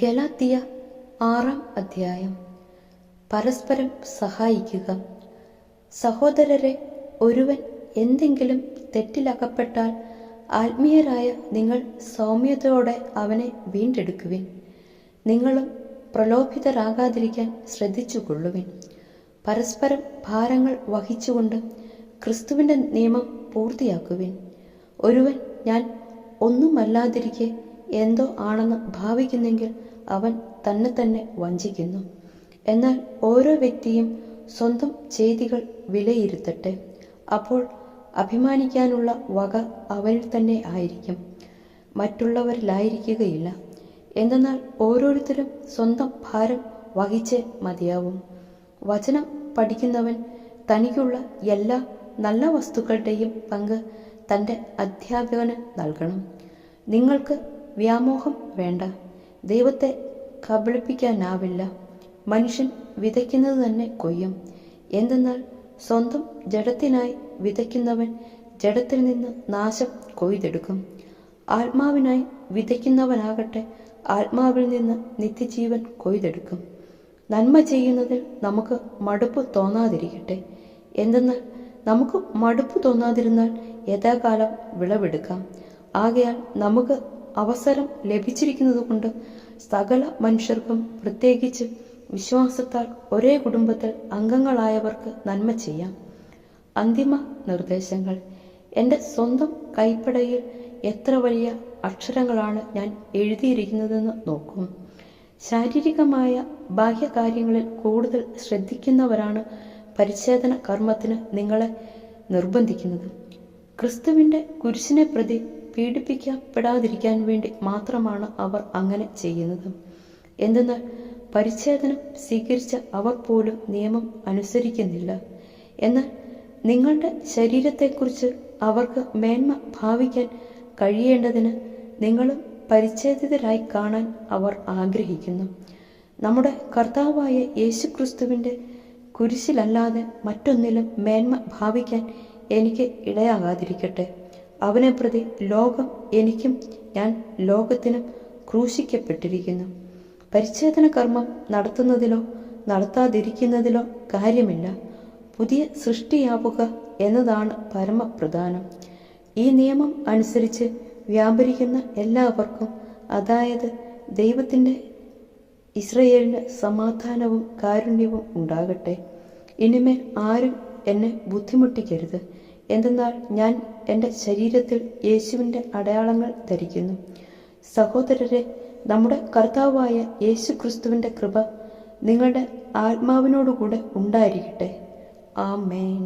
ഗലാത്യ 6-ാം അധ്യായം. പരസ്പരം സഹായിക്കുക. സഹോദരരെ, ഒരുവൻ എന്തെങ്കിലും തെറ്റിലകപ്പെട്ടാൽ ആത്മീയരായ നിങ്ങൾ സൗമ്യതയോടെ അവനെ വീണ്ടെടുക്കുവിൻ. നിങ്ങളും പ്രലോഭിതരാകാതിരിക്കാൻ ശ്രദ്ധിച്ചുകൊള്ളുവിൻ. പരസ്പരം ഭാരങ്ങൾ വഹിച്ചുകൊണ്ട് ക്രിസ്തുവിൻ്റെ നിയമം പൂർത്തിയാക്കുവിൻ. ഒരുവൻ ഞാൻ ഒന്നുമല്ലാതിരിക്കെ എന്തോ ആണെന്ന് ഭാവിക്കുന്നെങ്കിൽ അവൻ തന്നെ വഞ്ചിക്കുന്നു. എന്നാൽ ഓരോ വ്യക്തിയും സ്വന്തം ചെയ്തികൾ വിലയിരുത്തട്ടെ. അപ്പോൾ അഭിമാനിക്കാനുള്ള വക അവനിൽ തന്നെ ആയിരിക്കും, മറ്റുള്ളവരിലായിരിക്കുകയില്ല. എന്തെന്നാൽ ഓരോരുത്തരും സ്വന്തം ഭാരം വഹിച്ചേ മതിയാവും. വചനം പഠിക്കുന്നവൻ തനിക്കുള്ള എല്ലാ നല്ല വസ്തുക്കളുടെയും പങ്ക് തൻ്റെ അധ്യാപകന് നൽകണം. നിങ്ങൾക്ക് വ്യാമോഹം വേണ്ട. ദൈവത്തെ കബളിപ്പിക്കാനാവില്ല. മനുഷ്യൻ വിതയ്ക്കുന്നത് തന്നെ കൊയ്യും. എന്തെന്നാൽ സ്വന്തം ജഡത്തിനായി വിതയ്ക്കുന്നവൻ ജഡത്തിൽ നിന്ന് നാശം കൊയ്തെടുക്കും. ആത്മാവിനായി വിതയ്ക്കുന്നവനാകട്ടെ ആത്മാവിൽ നിന്ന് നിത്യജീവൻ കൊയ്തെടുക്കും. നന്മ ചെയ്യുന്നതിൽ നമുക്ക് മടുപ്പ് തോന്നാതിരിക്കട്ടെ. എന്തെന്നാൽ നമുക്ക് മടുപ്പ് തോന്നാതിരുന്നാൽ യഥാകാലം വിളവെടുക്കാം. ആകയാൽ നമുക്ക് അവസരം ലഭിച്ചിരിക്കുന്നതുകൊണ്ട് സകല മനുഷ്യർക്കും, പ്രത്യേകിച്ച് വിശ്വാസത്താൽ ഒരേ കുടുംബത്തിൽ അംഗങ്ങളായവർക്ക് നന്മ ചെയ്യാം. അന്തിമ നിർദ്ദേശങ്ങൾ. എൻ്റെ സ്വന്തം കൈപ്പടയിൽ എത്ര വലിയ അക്ഷരങ്ങളാണ് ഞാൻ എഴുതിയിരിക്കുന്നതെന്ന് നോക്കൂ. ശാരീരികമായ ബാഹ്യകാര്യങ്ങളിൽ കൂടുതൽ ശ്രദ്ധിക്കുന്നവരാണ് പരിച്ഛേദന കർമ്മത്തിന് നിങ്ങളെ നിർബന്ധിക്കുന്നത്. ക്രിസ്തുവിൻ്റെ കുരിശിനെ പ്രതി പീഡിപ്പിക്കപ്പെടാതിരിക്കാൻ വേണ്ടി മാത്രമാണ് അവർ അങ്ങനെ ചെയ്യുന്നത്. എന്തെന്നാൽ പരിച്ഛേദനം സ്വീകരിച്ച അവർ പോലും നിയമം അനുസരിക്കുന്നില്ല. എന്നാൽ നിങ്ങളുടെ ശരീരത്തെക്കുറിച്ച് അവർക്ക് മേന്മ ഭാവിക്കാൻ കഴിയേണ്ടതിന് നിങ്ങളും പരിച്ഛേദിതരായി കാണാൻ അവർ ആഗ്രഹിക്കുന്നു. നമ്മുടെ കർത്താവായ യേശുക്രിസ്തുവിൻ്റെ കുരിശിലല്ലാതെ മറ്റൊന്നിലും മേന്മ ഭാവിക്കാൻ എനിക്ക് ഇടയാകാതിരിക്കട്ടെ. അവനെ പ്രതി ലോകം എനിക്കും ഞാൻ ലോകത്തിനും ക്രൂശിക്കപ്പെട്ടിരിക്കുന്നു. പരിച്ഛേദന കർമ്മം നടത്തുന്നതിലോ നടത്താതിരിക്കുന്നതിലോ കാര്യമില്ല. പുതിയ സൃഷ്ടിയാവുക എന്നതാണ് പരമപ്രധാനം. ഈ നിയമം അനുസരിച്ച് വ്യാപരിക്കുന്ന എല്ലാവർക്കും, അതായത് ദൈവത്തിൻ്റെ ഇസ്രയേലിന് സമാധാനവും കാരുണ്യവും ഉണ്ടാകട്ടെ. ഇനിമേൽ ആരും എന്നെ ബുദ്ധിമുട്ടിക്കരുത്. എന്തെന്നാൽ ഞാൻ എൻ്റെ ശരീരത്തിൽ യേശുവിൻ്റെ അടയാളങ്ങൾ ധരിക്കുന്നു. സഹോദരരെ, നമ്മുടെ കർത്താവായ യേശു ക്രിസ്തുവിൻ്റെ കൃപ നിങ്ങളുടെ ആത്മാവിനോടുകൂടെ ഉണ്ടായിരിക്കട്ടെ. ആമേൻ.